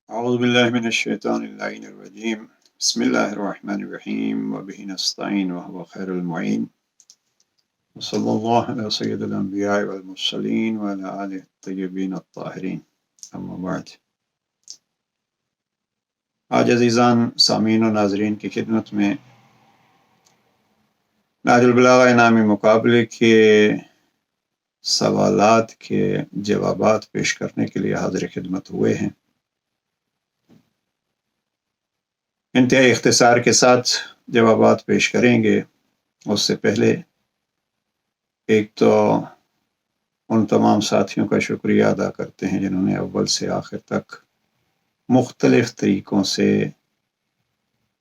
أعوذ بالله من الشيطان اللعين الرجيم بسم الله الرحمن الرحيم وبه نستعين وهو خير المعين وصلى الله على سيد الأنبياء والمرسلين وعلى آله الطيبين الطاهرين أما بعد. آج عزیزان سامعین و ناظرین کی خدمت میں نہج البلاغہ انعامی مقابلے کے سوالات کے جوابات پیش کرنے کے لیے حاضر خدمت ہوئے ہیں. انتہائی اختصار کے ساتھ جوابات پیش کریں گے. اس سے پہلے ایک تو ان تمام ساتھیوں کا شکریہ ادا کرتے ہیں جنہوں نے اول سے آخر تک مختلف طریقوں سے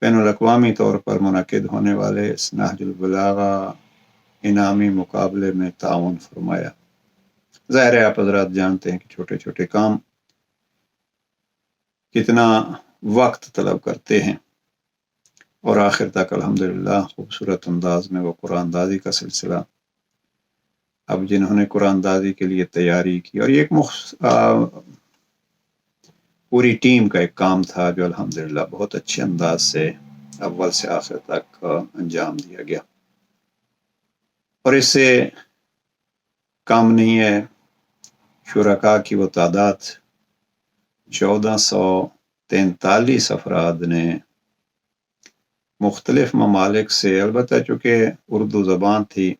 بین الاقوامی طور پر منعقد ہونے والے اس نہج البلاغہ انعامی مقابلے میں تعاون فرمایا. ظاہر ہے آپ حضرات جانتے ہیں کہ چھوٹے چھوٹے کام کتنا وقت طلب کرتے ہیں، اور آخر تک الحمدللہ خوبصورت انداز میں وہ قرآن دازی کا سلسلہ اب جنہوں نے قرآن دازی کے لیے تیاری کی، اور یہ ایک پوری ٹیم کا ایک کام تھا جو الحمدللہ بہت اچھے انداز سے اول سے آخر تک انجام دیا گیا. اور اس سے کام نہیں ہے، شرکاء کی وہ تعداد 1443 افراد نے مختلف ممالک سے، البتہ چونکہ اردو زبان تھی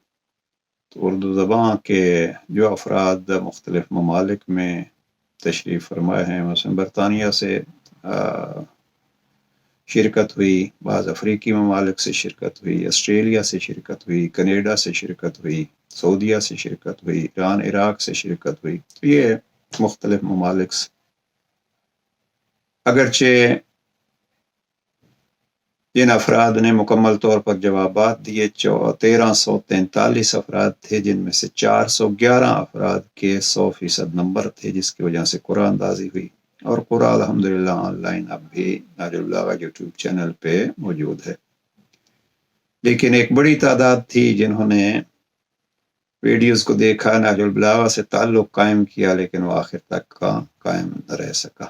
تو اردو زبان کے جو افراد مختلف ممالک میں تشریف فرمائے ہیں، مثلا برطانیہ سے شرکت ہوئی، بعض افریقی ممالک سے شرکت ہوئی، آسٹریلیا سے شرکت ہوئی، کینیڈا سے شرکت ہوئی، سعودیہ سے شرکت ہوئی، ایران عراق سے شرکت ہوئی. تو یہ مختلف ممالک سے، اگرچہ جن افراد نے مکمل طور پر جوابات دیے 1343 افراد تھے، جن میں سے 411 افراد کے 100% نمبر تھے، جس کی وجہ سے قرآن دازی ہوئی. اور قرآن الحمدللہ آن لائن اب بھی نہج البلاغہ یوٹیوب چینل پہ موجود ہے. لیکن ایک بڑی تعداد تھی جنہوں نے ویڈیوز کو دیکھا، نہج البلاغہ سے تعلق قائم کیا، لیکن وہ آخر تک قائم نہ رہ سکا.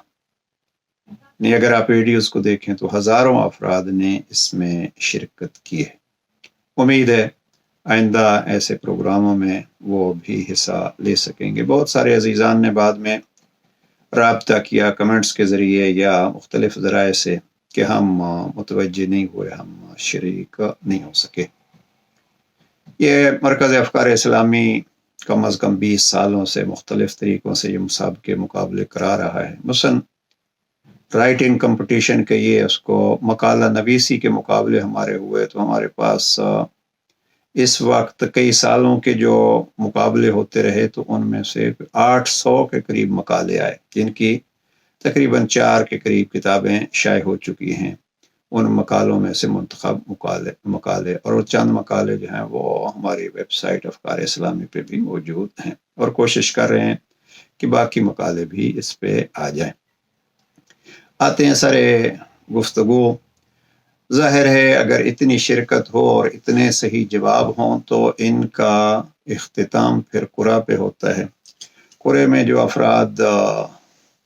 نہیں، اگر آپ ویڈیوز کو دیکھیں تو ہزاروں افراد نے اس میں شرکت کی ہے. امید ہے آئندہ ایسے پروگراموں میں وہ بھی حصہ لے سکیں گے. بہت سارے عزیزان نے بعد میں رابطہ کیا کمنٹس کے ذریعے یا مختلف ذرائع سے کہ ہم متوجہ نہیں ہوئے، ہم شریک نہیں ہو سکے. یہ مرکز افکار اسلامی کم از کم 20 سالوں سے مختلف طریقوں سے یہ مسابقے مقابلے کرا رہا ہے. مثلا رائٹنگ کمپٹیشن کے یہ اس کو مقالہ نویسی کے مقابلے ہمارے ہوئے، تو ہمارے پاس اس وقت کئی سالوں کے جو مقابلے ہوتے رہے تو ان میں سے 800 کے قریب مقالے آئے، جن کی تقریباً 4 کے قریب کتابیں شائع ہو چکی ہیں. ان مقالوں میں سے منتخب مقالے اور چند مقالے جو ہیں وہ ہماری ویب سائٹ افکار اسلامی پہ بھی موجود ہیں، اور کوشش کر رہے ہیں کہ باقی مقالے بھی اس پہ آ جائیں. آتے ہیں سارے گفتگو. ظاہر ہے اگر اتنی شرکت ہو اور اتنے صحیح جواب ہوں تو ان کا اختتام پھر قرعہ پہ ہوتا ہے. قرعے میں جو افراد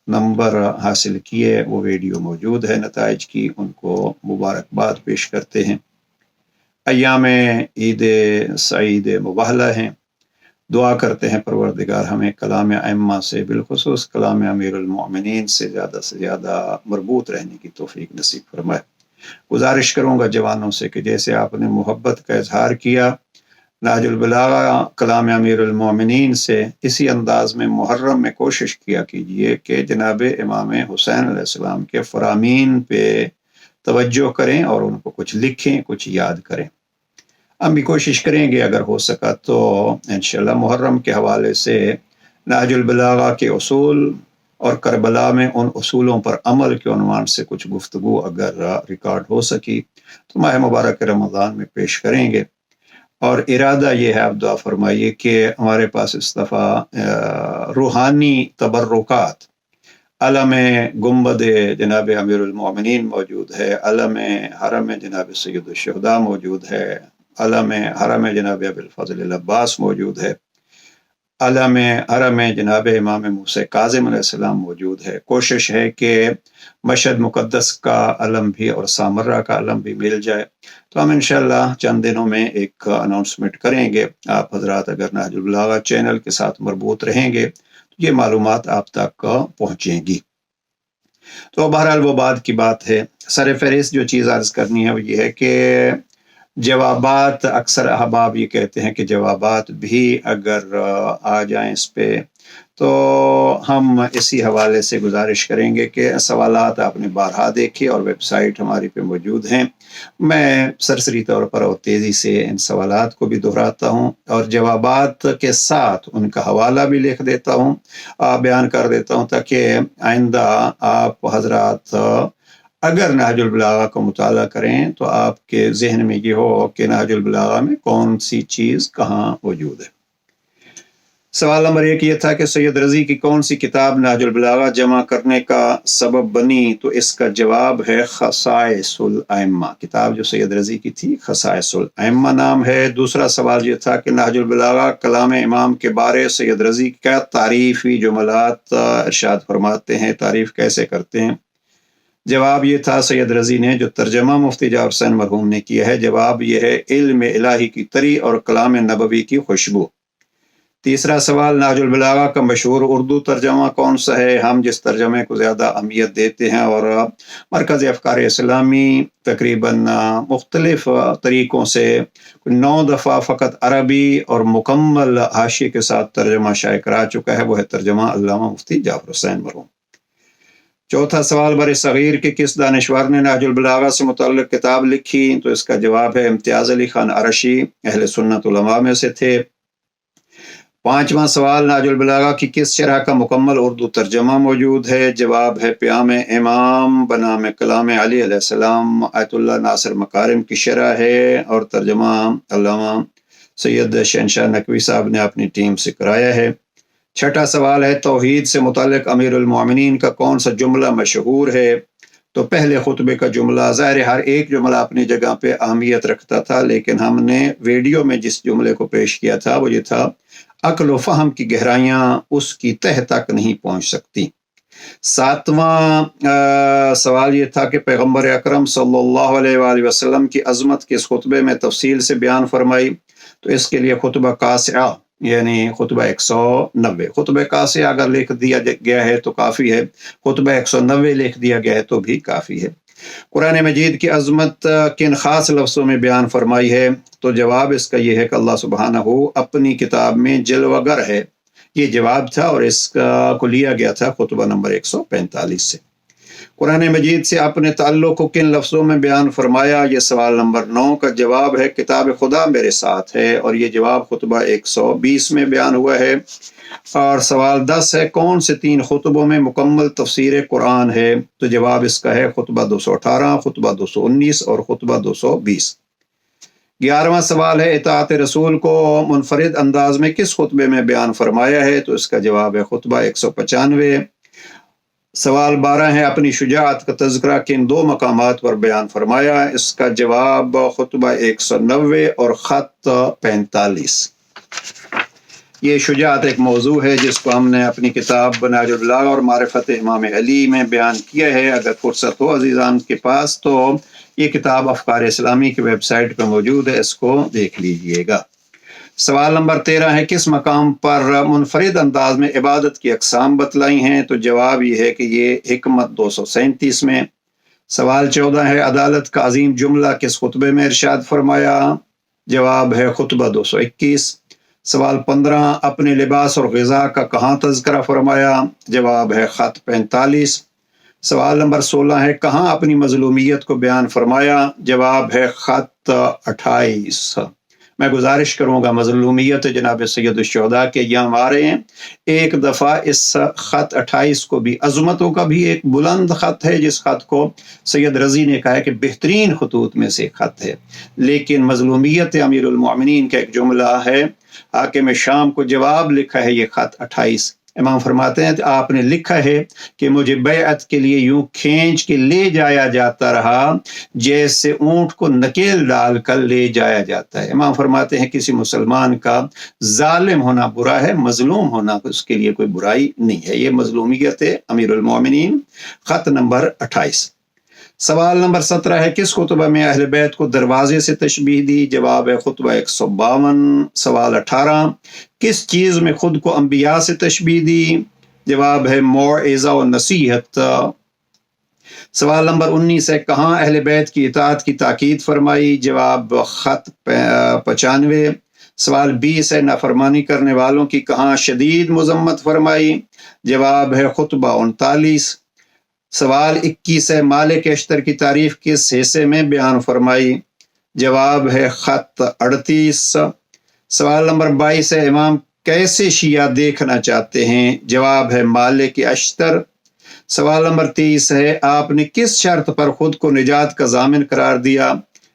نمبر حاصل کیے وہ ویڈیو موجود ہے نتائج کی، ان کو مبارکباد پیش کرتے ہیں. ایام عید سعید مباہلہ ہیں. دعا کرتے ہیں پروردگار ہمیں کلام ائمہ سے، بالخصوص کلام امیر المؤمنین سے زیادہ مربوط رہنے کی توفیق نصیب فرمائے. گزارش کروں گا جوانوں سے کہ جیسے آپ نے محبت کا اظہار کیا نہج البلاغہ کلام امیر المؤمنین سے، اسی انداز میں محرم میں کوشش کیا کیجئے کہ جناب امام حسین علیہ السلام کے فرامین پہ توجہ کریں اور ان کو کچھ لکھیں، کچھ یاد کریں. ہم بھی کوشش کریں گے اگر ہو سکا تو انشاءاللہ محرم کے حوالے سے نہج البلاغہ کے اصول اور کربلا میں ان اصولوں پر عمل کے عنوان سے کچھ گفتگو اگر ریکارڈ ہو سکی تو ماہ مبارک رمضان میں پیش کریں گے. اور ارادہ یہ ہے، آپ دعا فرمائیے کہ ہمارے پاس اس دفعہ روحانی تبرکات، علم گنبد جناب امیر المؤمنین موجود ہے، علم حرم جناب سید الشہداء موجود ہے، علم حرم جناب ابی الفضل العباس موجود ہے. علم حرم جناب امام موسیٰ کاظم علیہ السلام موجود ہے۔ کوشش ہے کہ مشہد مقدس کا علم بھی اور سامرہ کا علم بھی مل جائے، تو ہم انشاءاللہ چند دنوں میں ایک اناؤنسمنٹ کریں گے۔ آپ حضرات اگر نہج البلاغہ چینل کے ساتھ مربوط رہیں گے تو یہ معلومات آپ تک پہنچیں گی۔ تو بہرحال وہ بعد کی بات ہے۔ سر فہرست جو چیز عرض کرنی ہے وہ یہ ہے کہ جوابات، اکثر احباب یہ کہتے ہیں کہ جوابات بھی اگر آ جائیں اس پہ تو ہم اسی حوالے سے گزارش کریں گے کہ سوالات آپ نے بارہا دیکھے اور ویب سائٹ ہماری پہ موجود ہیں۔ میں سرسری طور پر اور تیزی سے ان سوالات کو بھی دہراتا ہوں اور جوابات کے ساتھ ان کا حوالہ بھی لکھ دیتا ہوں، بیان کر دیتا ہوں، تاکہ آئندہ آپ حضرات اگر نہج البلاغہ کو مطالعہ کریں تو آپ کے ذہن میں یہ ہو کہ نہج البلاغہ میں کون سی چیز کہاں موجود ہے۔ سوال نمبر 1 یہ تھا کہ سید رضی کی کون سی کتاب نہج البلاغہ جمع کرنے کا سبب بنی؟ تو اس کا جواب ہے خصائص الائمہ۔ کتاب جو سید رضی کی تھی خصائص الائمہ نام ہے۔ دوسرا سوال یہ تھا کہ نہج البلاغہ کلام امام کے بارے سید رضی کا تعریفی جملات ارشاد فرماتے ہیں، تعریف کیسے کرتے ہیں؟ جواب یہ تھا سید رضی نے جو ترجمہ مفتی جعفر حسین مرحوم نے کیا ہے، جواب یہ ہے علم الہی کی تری اور کلام نبوی کی خوشبو۔ تیسرا سوال نہج البلاغہ کا مشہور اردو ترجمہ کون سا ہے؟ ہم جس ترجمے کو زیادہ اہمیت دیتے ہیں اور مرکز افکار اسلامی تقریباً مختلف طریقوں سے 9 دفعہ فقط عربی اور مکمل حاشیے کے ساتھ ترجمہ شائع کرا چکا ہے، وہ ہے ترجمہ علامہ مفتی جعفر حسین مرحوم۔ چوتھا سوال بر صغیر کے کس دانشور نے نہج البلاغہ سے متعلق کتاب لکھی؟ تو اس کا جواب ہے امتیاز علی خان عرشی، اہل سنت علماء میں سے تھے۔ پانچواں سوال نہج البلاغہ کی کس شرح کا مکمل اردو ترجمہ موجود ہے؟ جواب ہے پیام امام بنام کلام علی علیہ السلام، آیت اللہ ناصر مکارم کی شرح ہے اور ترجمہ علامہ سید شہنشاہ نقوی صاحب نے اپنی ٹیم سے کرایا ہے۔ چھٹا سوال ہے توحید سے متعلق امیر المومنین کا کون سا جملہ مشہور ہے؟ تو پہلے خطبے کا جملہ، ظاہر ہر ایک جملہ اپنی جگہ پہ اہمیت رکھتا تھا، لیکن ہم نے ویڈیو میں جس جملے کو پیش کیا تھا وہ یہ تھا عقل و فہم کی گہرائیاں اس کی تہ تک نہیں پہنچ سکتی۔ ساتواں سوال یہ تھا کہ پیغمبر اکرم صلی اللہ علیہ وآلہ وسلم کی عظمت کس خطبے میں تفصیل سے بیان فرمائی؟ تو اس کے لیے خطبہ قاصعہ یعنی خطبہ 190۔ خطبہ قاصعہ اگر لکھ دیا گیا ہے تو کافی ہے، خطبہ 190 لکھ دیا گیا ہے تو بھی کافی ہے۔ قرآن مجید کی عظمت کن خاص لفظوں میں بیان فرمائی ہے؟ تو جواب اس کا یہ ہے کہ اللہ سبحانہ اپنی کتاب میں جلوہ گر ہے، یہ جواب تھا اور اس کو لیا گیا تھا خطبہ نمبر 145 سے۔ قرآن مجید سے اپنے تعلق کو کن لفظوں میں بیان فرمایا؟ یہ سوال نمبر 9 کا جواب ہے کتاب خدا میرے ساتھ ہے، اور یہ جواب خطبہ 120 میں بیان ہوا ہے۔ اور سوال 10 ہے کون سے 3 خطبوں میں مکمل تفسیر قرآن ہے؟ تو جواب اس کا ہے خطبہ 218، خطبہ 219 اور خطبہ 220۔ 11واں سوال ہے اطاعت رسول کو منفرد انداز میں کس خطبے میں بیان فرمایا ہے؟ تو اس کا جواب ہے خطبہ 195۔ سوال 12 ہے اپنی شجاعت کا تذکرہ کن 2 مقامات پر بیان فرمایا؟ اس کا جواب خطبہ 190 اور خط 45۔ یہ شجاعت ایک موضوع ہے جس کو ہم نے اپنی کتاب نہج البلاغہ اور معرفت امام علی میں بیان کیا ہے۔ اگر فرصت ہو عزیزان کے پاس تو یہ کتاب افکار اسلامی کی ویب سائٹ پہ موجود ہے، اس کو دیکھ لیجئے گا۔ سوال نمبر 13 ہے کس مقام پر منفرد انداز میں عبادت کی اقسام بتلائی ہیں؟ تو جواب یہ ہے کہ یہ حکمت 237 میں۔ سوال 14 ہے عدالت کا عظیم جملہ کس خطبے میں ارشاد فرمایا؟ جواب ہے خطبہ 221۔ سوال 15 اپنے لباس اور غذا کا کہاں تذکرہ فرمایا؟ جواب ہے خط 45۔ سوال نمبر 16 ہے کہاں اپنی مظلومیت کو بیان فرمایا؟ جواب ہے خط 28۔ میں گزارش کروں گا مظلومیت جناب سید الشہداء کے یہاں آ رہے ہیں، ایک دفعہ اس خط 28 کو بھی، عظمتوں کا بھی ایک بلند خط ہے جس خط کو سید رضی نے کہا ہے کہ بہترین خطوط میں سے ایک خط ہے، لیکن مظلومیت امیر المومنین کا ایک جملہ ہے، حاکم شام کو جواب لکھا ہے یہ خط 28۔ امام فرماتے ہیں آپ نے لکھا ہے کہ مجھے بیعت کے لیے یوں کھینچ کے لے جایا جاتا رہا جیسے اونٹ کو نکیل ڈال کر لے جایا جاتا ہے۔ امام فرماتے ہیں کسی مسلمان کا ظالم ہونا برا ہے، مظلوم ہونا اس کے لیے کوئی برائی نہیں ہے۔ یہ مظلومیت ہے امیر المومنین، خط نمبر 28۔ سوال نمبر 17 ہے کس خطبہ میں اہل بیت کو دروازے سے تشبیہ دی؟ جواب ہے خطبہ 152۔ سوال 18 کس چیز میں خود کو انبیاء سے تشبیہ دی؟ جواب ہے موعظہ و نصیحت۔ سوال نمبر 19 ہے کہاں اہل بیت کی اطاعت کی تاکید فرمائی؟ جواب خط 95۔ سوال 20 ہے نافرمانی کرنے والوں کی کہاں شدید مذمت فرمائی؟ جواب ہے خطبہ 39۔ سوال 21 ہے مالک اشتر کی تعریف کس حصے میں بیان فرمائی؟ جواب ہے خط 38۔ سوال نمبر 22 ہے امام کیسے شیعہ دیکھنا چاہتے ہیں؟ جواب ہے مالک اشتر۔ سوال نمبر 23 ہے آپ نے کس شرط پر خود کو نجات کا ضامن قرار دیا؟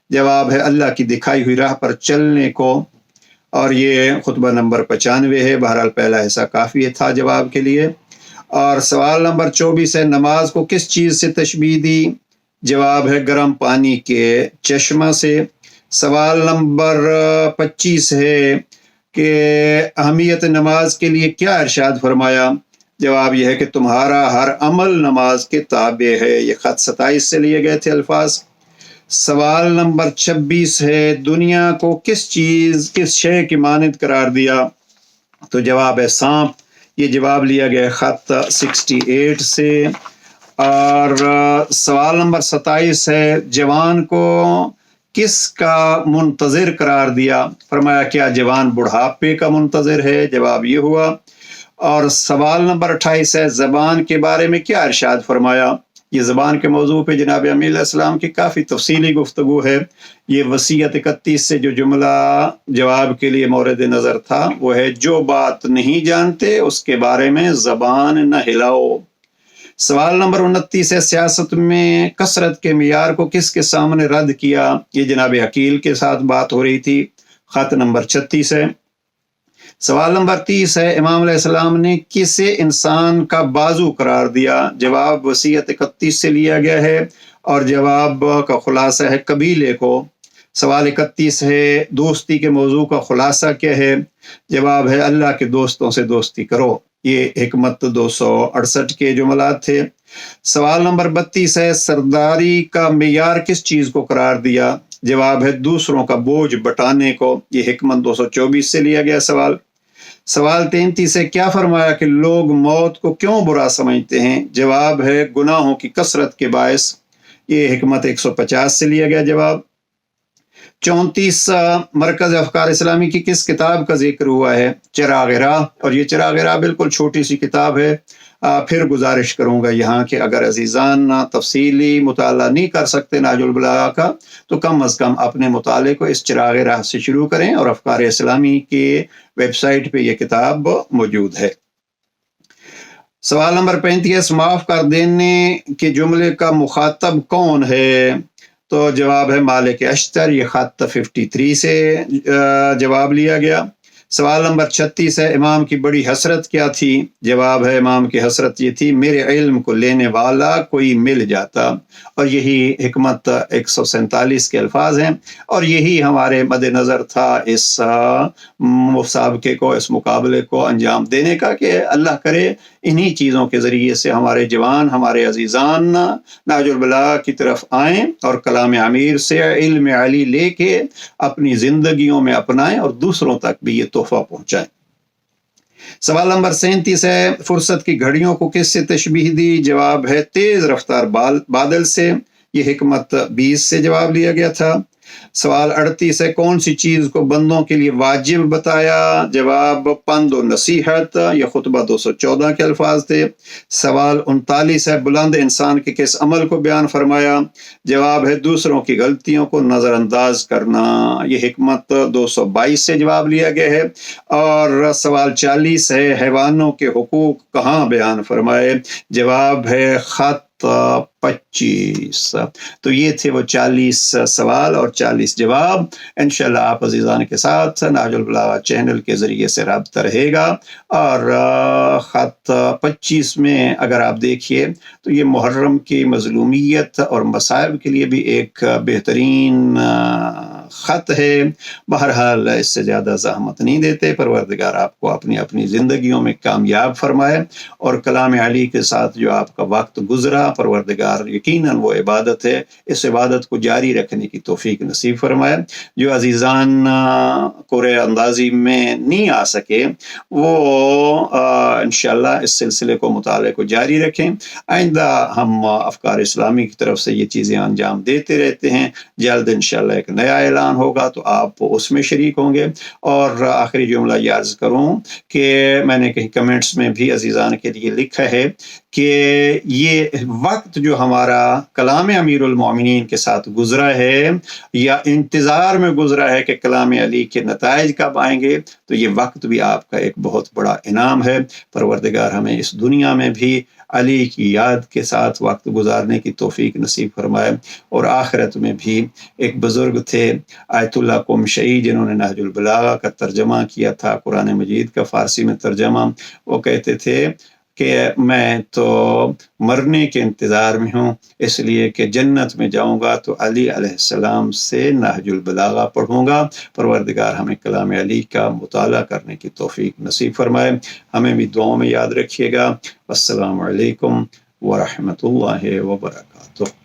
جواب ہے اللہ کی دکھائی ہوئی راہ پر چلنے کو، اور یہ خطبہ نمبر 95 ہے۔ بہرحال پہلا حصہ کافی تھا جواب کے لیے۔ اور سوال نمبر 24 ہے نماز کو کس چیز سے تشبیہ دی؟ جواب ہے گرم پانی کے چشمہ سے۔ سوال نمبر 25 ہے کہ اہمیت نماز کے لیے کیا ارشاد فرمایا؟ جواب یہ ہے کہ تمہارا ہر عمل نماز کے تابع ہے۔ یہ خط 27 سے لیے گئے تھے الفاظ۔ سوال نمبر 26 ہے دنیا کو کس شے کی مانند قرار دیا؟ تو جواب ہے سانپ۔ یہ جواب لیا گیا خط 68 سے۔ اور سوال نمبر 27 ہے جوان کو کس کا منتظر قرار دیا؟ فرمایا کیا جوان بڑھاپے کا منتظر ہے؟ جواب یہ ہوا۔ اور سوال نمبر 28 ہے زبان کے بارے میں کیا ارشاد فرمایا؟ یہ زبان کے موضوع پہ جناب امیر علیہ السلام کی کافی تفصیلی گفتگو ہے۔ یہ وصیت 31 سے جو جملہ جواب کے لیے مورد نظر تھا وہ ہے جو بات نہیں جانتے اس کے بارے میں زبان نہ ہلاؤ۔ سوال نمبر 29 ہے سیاست میں کثرت کے معیار کو کس کے سامنے رد کیا؟ یہ جناب عقیل کے ساتھ بات ہو رہی تھی۔ خط نمبر 36 ہے۔ سوال نمبر 30 ہے امام علیہ السلام نے کسے انسان کا بازو قرار دیا؟ جواب وصیت 31 سے لیا گیا ہے، اور جواب کا خلاصہ ہے قبیلے کو۔ سوال 31 ہے دوستی کے موضوع کا خلاصہ کیا ہے؟ جواب ہے اللہ کے دوستوں سے دوستی کرو۔ یہ حکمت 268 کے جملات تھے۔ سوال نمبر 32 ہے سرداری کا معیار کس چیز کو قرار دیا؟ جواب ہے دوسروں کا بوجھ بٹانے کو۔ یہ حکمت 224 سے لیا گیا سوال۔ سوال 33 ہے کیا فرمایا کہ لوگ موت کو کیوں برا سمجھتے ہیں؟ جواب ہے گناہوں کی کثرت کے باعث۔ یہ حکمت 150 سے لیا گیا جواب۔ 34 مرکز افکار اسلامی کی کس کتاب کا ذکر ہوا ہے؟ چراغ راہ۔ اور یہ چراغ راہ بالکل چھوٹی سی کتاب ہے۔ پھر گزارش کروں گا یہاں کہ اگر عزیزان تفصیلی مطالعہ نہیں کر سکتے نہج البلاغہ کا تو کم از کم اپنے مطالعے کو اس چراغ راہ سے شروع کریں، اور افکار اسلامی کے ویب سائٹ پہ یہ کتاب موجود ہے۔ سوال نمبر 35 معاف کر دینے کے جملے کا مخاطب کون ہے؟ تو جواب ہے مالک اشتر۔ یہ خط 53 سے جواب لیا گیا۔ سوال نمبر 36 ہے امام کی بڑی حسرت کیا تھی؟ جواب ہے امام کی حسرت یہ تھی میرے علم کو لینے والا کوئی مل جاتا، اور یہی حکمت 147 کے الفاظ ہیں، اور یہی ہمارے مد نظر تھا اس مسابقے کو، اس مقابلے کو انجام دینے کا، کہ اللہ کرے انہی چیزوں کے ذریعے سے ہمارے جوان، ہمارے عزیزان نہج البلاغہ کی طرف آئیں اور کلام امیر سے علم علی لے کے اپنی زندگیوں میں اپنائیں اور دوسروں تک بھی یہ تحفہ پہنچائیں۔ سوال نمبر 37 ہے فرصت کی گھڑیوں کو کس سے تشبیہ دی؟ جواب ہے تیز رفتار بادل سے۔ یہ حکمت 20 سے جواب لیا گیا تھا۔ سوال 38 ہے کون سی چیز کو بندوں کے لیے واجب بتایا؟ جواب پند و نصیحت۔ یہ خطبہ 214 کے الفاظ تھے۔ سوال 39 ہے بلند انسان کے کس عمل کو بیان فرمایا؟ جواب ہے دوسروں کی غلطیوں کو نظر انداز کرنا۔ یہ حکمت 222 سے جواب لیا گیا ہے۔ اور سوال 40 ہے حیوانوں کے حقوق کہاں بیان فرمائے؟ جواب ہے خط 25۔ تو یہ تھے وہ 40 سوال اور 40 جواب۔ انشاءاللہ آپ عزیزان کے ساتھ نہج البلاغہ چینل کے ذریعے سے رابطہ رہے گا۔ اور خط 25 میں اگر آپ دیکھیے تو یہ محرم کی مظلومیت اور مصائب کے لیے بھی ایک بہترین خط ہے۔ بہرحال اس سے زیادہ زحمت نہیں دیتے، پروردگار آپ کو اپنی اپنی زندگیوں میں کامیاب فرمائے، اور کلام علی کے ساتھ جو آپ کا وقت گزرا، پروردگار یقیناً وہ عبادت ہے، اس عبادت کو جاری رکھنے کی توفیق نصیب فرمائے۔ جو عزیزان قرآن اندازی میں نہیں آ سکے وہ انشاءاللہ اس سلسلے کو مطالعے کو جاری رکھیں۔ آئندہ ہم افکار اسلامی کی طرف سے یہ چیزیں انجام دیتے رہتے ہیں۔ جلد انشاءاللہ ایک نیا اعلان ہوگا تو آپ اس میں شریک ہوں گے۔ اور آخری جملہ یہ عرض کروں کہ میں نے کہیں کمنٹس میں بھی عزیزان کے لیے لکھا ہے کہ یہ وقت جو ہمارا کلام امیر المومنین کے ساتھ گزرا ہے یا انتظار میں گزرا ہے کہ کلام علی کے نتائج کب آئیں گے، تو یہ وقت بھی آپ کا ایک بہت بڑا انعام ہے۔ پروردگار ہمیں اس دنیا میں بھی علی کی یاد کے ساتھ وقت گزارنے کی توفیق نصیب فرمائے، اور آخرت میں بھی۔ ایک بزرگ تھے آیت اللہ قم شہید، جنہوں نے نہج البلاغہ کا ترجمہ کیا تھا، قرآن مجید کا فارسی میں ترجمہ، وہ کہتے تھے کہ میں تو مرنے کے انتظار میں ہوں، اس لیے کہ جنت میں جاؤں گا تو علی علیہ السلام سے نہج البلاغہ پڑھوں گا۔ پروردگار ہمیں کلام علی کا مطالعہ کرنے کی توفیق نصیب فرمائے، ہمیں بھی دعاؤں میں یاد رکھیے گا۔ السلام علیکم ورحمۃ اللہ وبرکاتہ۔